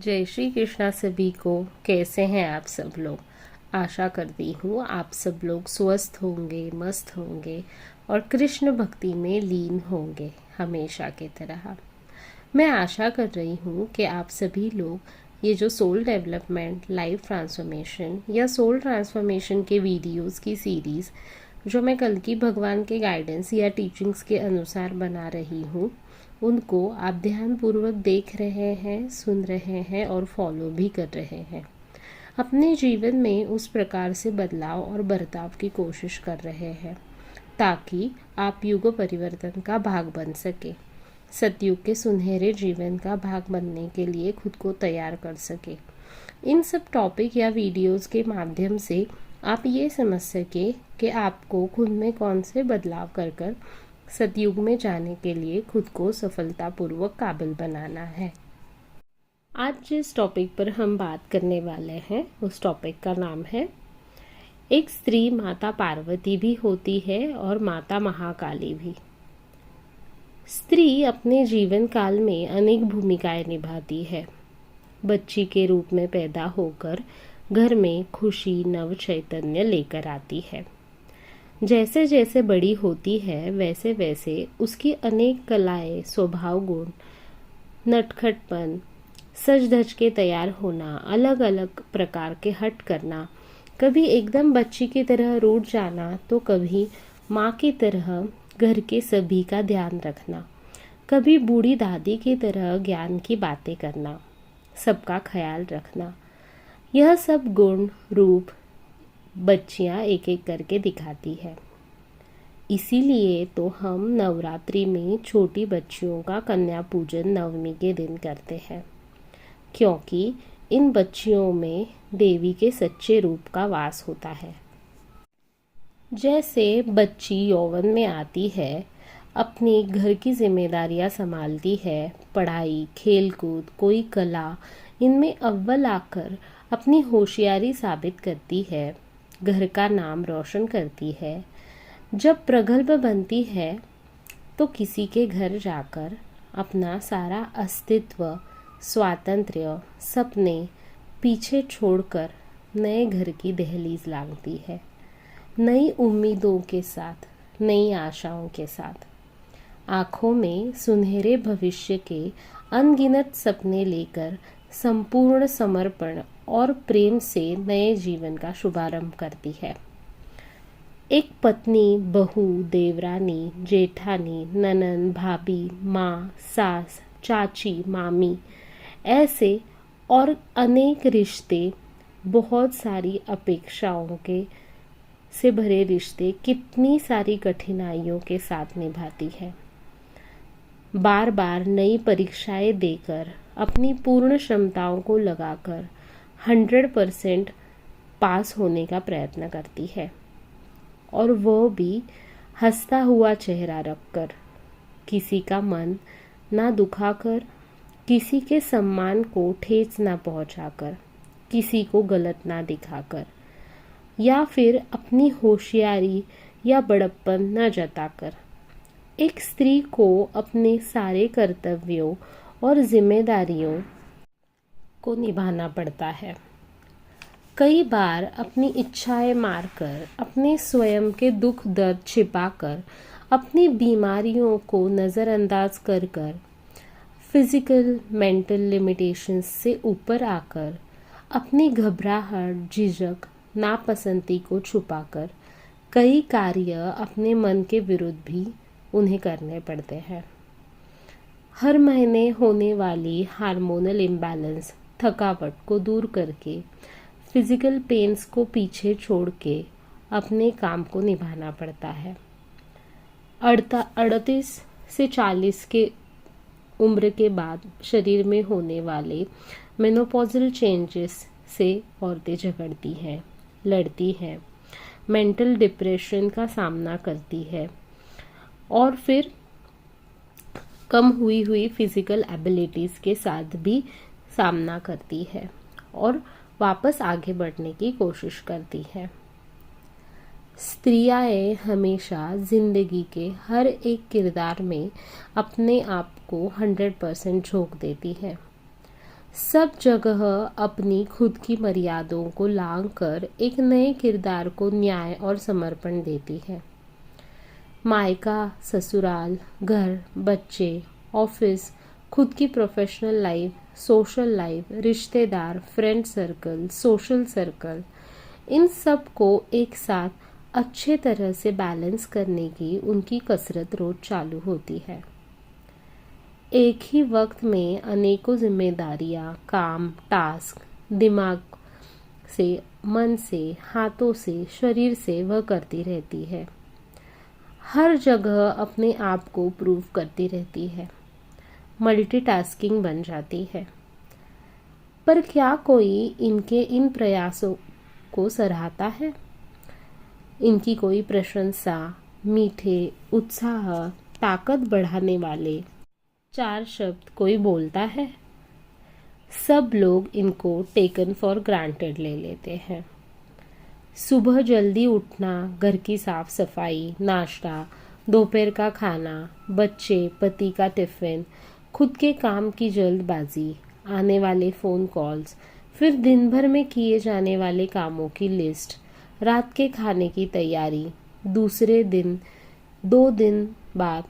जय श्री कृष्णा सभी को। कैसे हैं आप सब लोग। आशा करती हूँ आप सब लोग स्वस्थ होंगे, मस्त होंगे और कृष्ण भक्ति में लीन होंगे हमेशा की तरह। मैं आशा कर रही हूँ कि आप सभी लोग ये जो सोल डेवलपमेंट, लाइफ ट्रांसफॉर्मेशन या सोल ट्रांसफॉर्मेशन के वीडियोस की सीरीज़ जो मैं कल की भगवान के गाइडेंस या टीचिंग्स के अनुसार बना रही हूँ, उनको आप ध्यानपूर्वक देख रहे हैं, सुन रहे हैं और फॉलो भी कर रहे हैं। अपने जीवन में उस प्रकार से बदलाव और बर्ताव की कोशिश कर रहे हैं ताकि आप युग परिवर्तन का भाग बन सके, सतयुग के सुनहरे जीवन का भाग बनने के लिए खुद को तैयार कर सके। इन सब टॉपिक या वीडियोस के माध्यम से आप ये समझ सके कि आपको खुद में कौन से बदलाव कर सतयुग में जाने के लिए खुद को सफलतापूर्वक काबिल बनाना है। आज जिस टॉपिक पर हम बात करने वाले हैं उस टॉपिक का नाम है, एक स्त्री माता पार्वती भी होती है और माता महाकाली भी। स्त्री अपने जीवन काल में अनेक भूमिकाएं निभाती है। बच्ची के रूप में पैदा होकर घर में खुशी, नव चैतन्य लेकर आती है। जैसे जैसे बड़ी होती है वैसे वैसे उसकी अनेक कलाएं, स्वभाव गुण, नटखटपन, सज धज के तैयार होना, अलग अलग प्रकार के हट करना, कभी एकदम बच्ची की तरह रूठ जाना तो कभी माँ की तरह घर के सभी का ध्यान रखना, कभी बूढ़ी दादी की तरह ज्ञान की बातें करना, सबका ख्याल रखना, यह सब गुण रूप बच्चियां एक एक करके दिखाती है। इसीलिए तो हम नवरात्रि में छोटी बच्चियों का कन्या पूजन नवमी के दिन करते हैं, क्योंकि इन बच्चियों में देवी के सच्चे रूप का वास होता है। जैसे बच्ची यौवन में आती है, अपनी घर की जिम्मेदारियां संभालती है, पढ़ाई, खेलकूद, कोई कला, इनमें अव्वल आकर अपनी होशियारी साबित करती है, घर का नाम रोशन करती है। जब प्रगल्भ बनती है तो किसी के घर जाकर अपना सारा अस्तित्व, स्वातंत्र्य, सपने पीछे छोड़कर नए घर की दहलीज लांघती है, नई उम्मीदों के साथ, नई आशाओं के साथ। आँखों में सुनहरे भविष्य के अनगिनत सपने लेकर संपूर्ण समर्पण और प्रेम से नए जीवन का शुभारंभ करती है। एक पत्नी, बहू, देवरानी, जेठानी, ननंद, भाभी, माँ, सास, चाची, मामी, ऐसे और अनेक रिश्ते, बहुत सारी अपेक्षाओं के से भरे रिश्ते कितनी सारी कठिनाइयों के साथ निभाती है। बार बार नई परीक्षाएं देकर अपनी पूर्ण क्षमताओं को लगाकर 100% पास होने का प्रयत्न करती है, और वो भी हंसता हुआ चेहरा रखकर, किसी का मन ना दुखाकर, किसी के सम्मान को ठेस ना पहुंचाकर, किसी को गलत ना दिखाकर, या फिर अपनी होशियारी या बड़प्पन न जताकर। एक स्त्री को अपने सारे कर्तव्यों और जिम्मेदारियों को निभाना पड़ता है। कई बार अपनी इच्छाएं मारकर, अपने स्वयं के दुख दर्द छिपाकर, अपनी बीमारियों को नज़रअंदाज कर कर, फिजिकल मेंटल लिमिटेशंस से ऊपर आकर, अपनी घबराहट, झिझक, नापसंदी को छुपाकर कई कार्य अपने मन के विरुद्ध भी उन्हें करने पड़ते हैं। हर महीने होने वाली हार्मोनल इम्बैलेंस, थकावट को दूर करके, फिजिकल पेन्स को पीछे छोड़ के अपने काम को निभाना पड़ता है। 38 से 40 के उम्र के बाद शरीर में होने वाले मेनोपॉजल चेंजेस से औरतें झगड़ती हैं, लड़ती हैं, मेंटल डिप्रेशन का सामना करती है और फिर कम हुई फिजिकल एबिलिटीज़ के साथ भी सामना करती है और वापस आगे बढ़ने की कोशिश करती है। स्त्रियाँ हमेशा जिंदगी के हर एक किरदार में अपने आप को 100% झोंक देती है। सब जगह अपनी खुद की मर्यादाओं को लांघ कर एक नए किरदार को न्याय और समर्पण देती है। मायका, ससुराल, घर, बच्चे, ऑफिस, खुद की प्रोफेशनल लाइफ, सोशल लाइफ, रिश्तेदार, फ्रेंड सर्कल, सोशल सर्कल, इन सब को एक साथ अच्छे तरह से बैलेंस करने की उनकी कसरत रोज चालू होती है। एक ही वक्त में अनेकों जिम्मेदारियां, काम, टास्क दिमाग से, मन से, हाथों से, शरीर से वह करती रहती है। हर जगह अपने आप को प्रूव करती रहती है। मल्टीटास्किंग बन जाती है। पर क्या कोई इनके इन प्रयासों को सराहता है? इनकी कोई प्रशंसा, मीठे, उत्साह, ताकत बढ़ाने वाले 4 शब्द कोई बोलता है? सब लोग इनको टेकन फॉर ग्रांटेड ले लेते हैं। सुबह जल्दी उठना, घर की साफ सफाई, नाश्ता, दोपहर का खाना, बच्चे, पति का टिफिन, खुद के काम की जल्दबाजी, आने वाले फ़ोन कॉल्स, फिर दिन भर में किए जाने वाले कामों की लिस्ट, रात के खाने की तैयारी, दूसरे दिन, 2 दिन बाद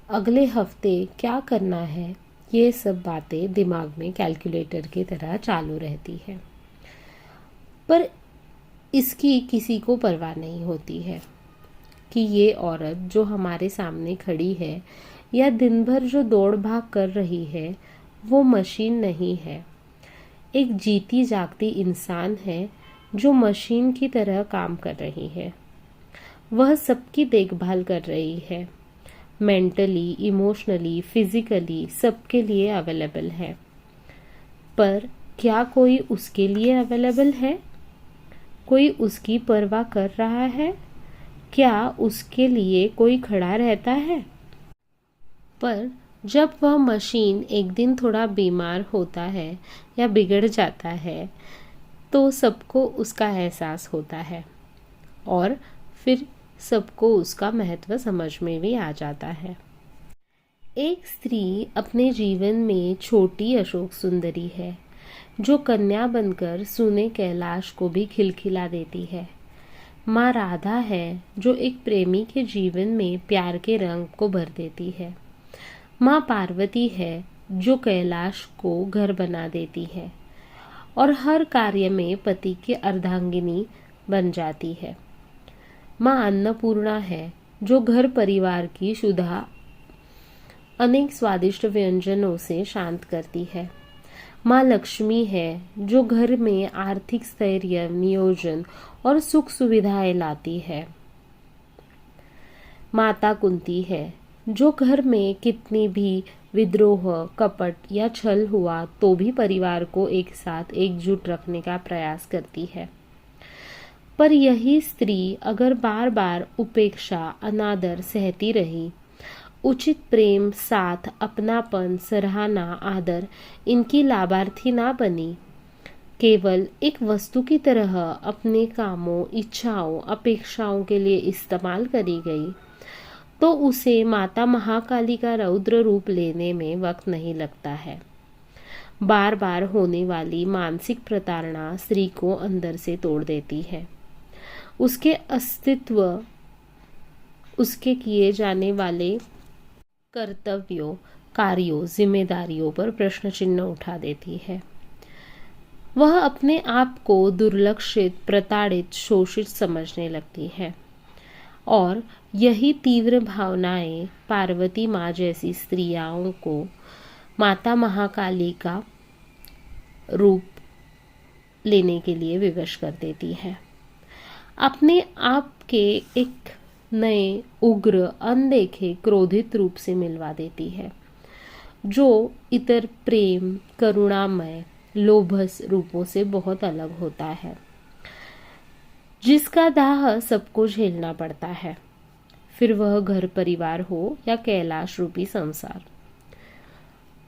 अगले हफ्ते क्या करना है, ये सब बातें दिमाग में कैलकुलेटर की तरह चालू रहती है। पर इसकी किसी को परवाह नहीं होती है कि ये औरत जो हमारे सामने खड़ी है या दिन भर जो दौड़ भाग कर रही है, वो मशीन नहीं है। एक जीती जागती इंसान है जो मशीन की तरह काम कर रही है। वह सबकी देखभाल कर रही है। मेंटली, इमोशनली, फिजिकली सबके लिए अवेलेबल है। पर क्या कोई उसके लिए अवेलेबल है? कोई उसकी परवाह कर रहा है? क्या उसके लिए कोई खड़ा रहता है? पर जब वह मशीन एक दिन थोड़ा बीमार होता है या बिगड़ जाता है, तो सबको उसका एहसास होता है और फिर सबको उसका महत्व समझ में भी आ जाता है। एक स्त्री अपने जीवन में छोटी अशोक सुंदरी है, जो कन्या बनकर सूने कैलाश को भी खिलखिला देती है। माँ राधा है, जो एक प्रेमी के जीवन में प्यार के रंग को भर देती है। माँ पार्वती है, जो कैलाश को घर बना देती है और हर कार्य में पति की अर्धांगिनी बन जाती है। माँ अन्नपूर्णा है, जो घर परिवार की क्षुधा अनेक स्वादिष्ट व्यंजनों से शांत करती है। माँ लक्ष्मी है, जो घर में आर्थिक स्थैर्य, नियोजन और सुख सुविधाएं लाती है। माता कुंती है, जो घर में कितनी भी विद्रोह, कपट या छल हुआ तो भी परिवार को एक साथ एकजुट रखने का प्रयास करती है। पर यही स्त्री अगर बार बार उपेक्षा, अनादर सहती रही, उचित प्रेम, साथ, अपनापन, सराहना, आदर इनकी लाभार्थी ना बनी, केवल एक वस्तु की तरह अपने कामों, इच्छाओं, अपेक्षाओं के लिए इस्तेमाल करी गई, तो उसे माता महाकाली का रौद्र रूप लेने में वक्त नहीं लगता है। बार बार होने वाली मानसिक प्रताड़ना स्त्री को अंदर से तोड़ देती है। उसके अस्तित्व, उसके किए जाने वाले कर्तव्यों, कार्यों, जिम्मेदारियों पर प्रश्न चिन्ह उठा देती है। वह अपने आप को दुर्लक्षित, प्रताड़ित, शोषित समझने लगती है और यही तीव्र भावनाएं पार्वती माँ जैसी स्त्रियों को माता महाकाली का रूप लेने के लिए विवश कर देती है। अपने आप के एक नए, उग्र, अनदेखे, क्रोधित रूप से मिलवा देती है, जो इतर प्रेम, करुणामय, लोभस रूपों से बहुत अलग होता है, जिसका दाह सबको झेलना पड़ता है, फिर वह घर परिवार हो या कैलाश रूपी संसार।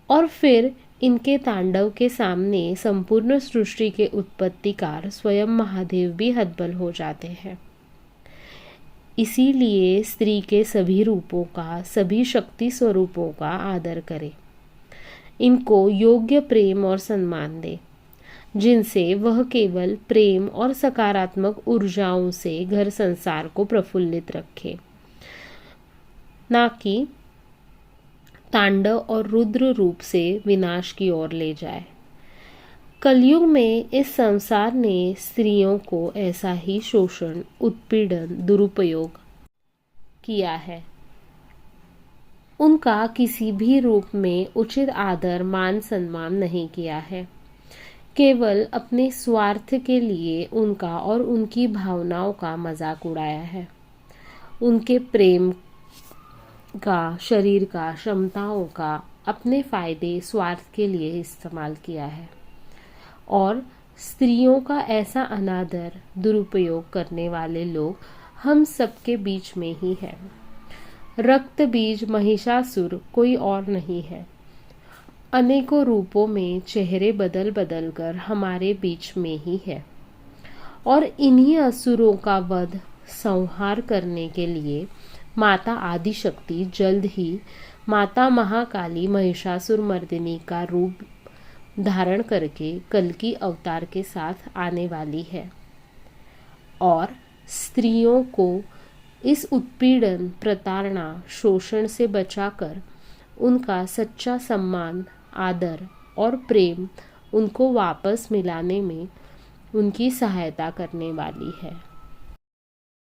और फिर इनके तांडव के सामने संपूर्ण सृष्टि के उत्पत्तिकार स्वयं महादेव भी हतबल हो जाते हैं। इसीलिए स्त्री के सभी रूपों का, सभी शक्ति स्वरूपों का आदर करें। इनको योग्य प्रेम और सम्मान दे, जिनसे वह केवल प्रेम और सकारात्मक ऊर्जाओं से घर संसार को प्रफुल्लित रखे, ना कि तांडव और रुद्र रूप से विनाश की ओर ले जाए। कलयुग में इस संसार ने स्त्रियों को ऐसा ही शोषण, उत्पीड़न, दुरुपयोग किया है। उनका किसी भी रूप में उचित आदर, मान, सम्मान नहीं किया है। केवल अपने स्वार्थ के लिए उनका और उनकी भावनाओं का मजाक उड़ाया है। उनके प्रेम का, शरीर का, क्षमताओं का अपने फायदे, स्वार्थ के लिए इस्तेमाल किया है। और स्त्रियों का ऐसा अनादर, दुरुपयोग करने वाले लोग हम सबके बीच में ही है। रक्त बीज महिषासुर कोई और नहीं है। अनेकों रूपों में चेहरे बदल बदल कर हमारे बीच में ही है। और इन्हीं असुरों का वध, संहार करने के लिए माता आदिशक्ति जल्द ही माता महाकाली महिषासुर मर्दिनी का रूप धारण करके कल्कि अवतार के साथ आने वाली है और स्त्रियों को इस उत्पीड़न, प्रताड़ना, शोषण से बचाकर उनका सच्चा सम्मान, आदर और प्रेम उनको वापस मिलाने में उनकी सहायता करने वाली है।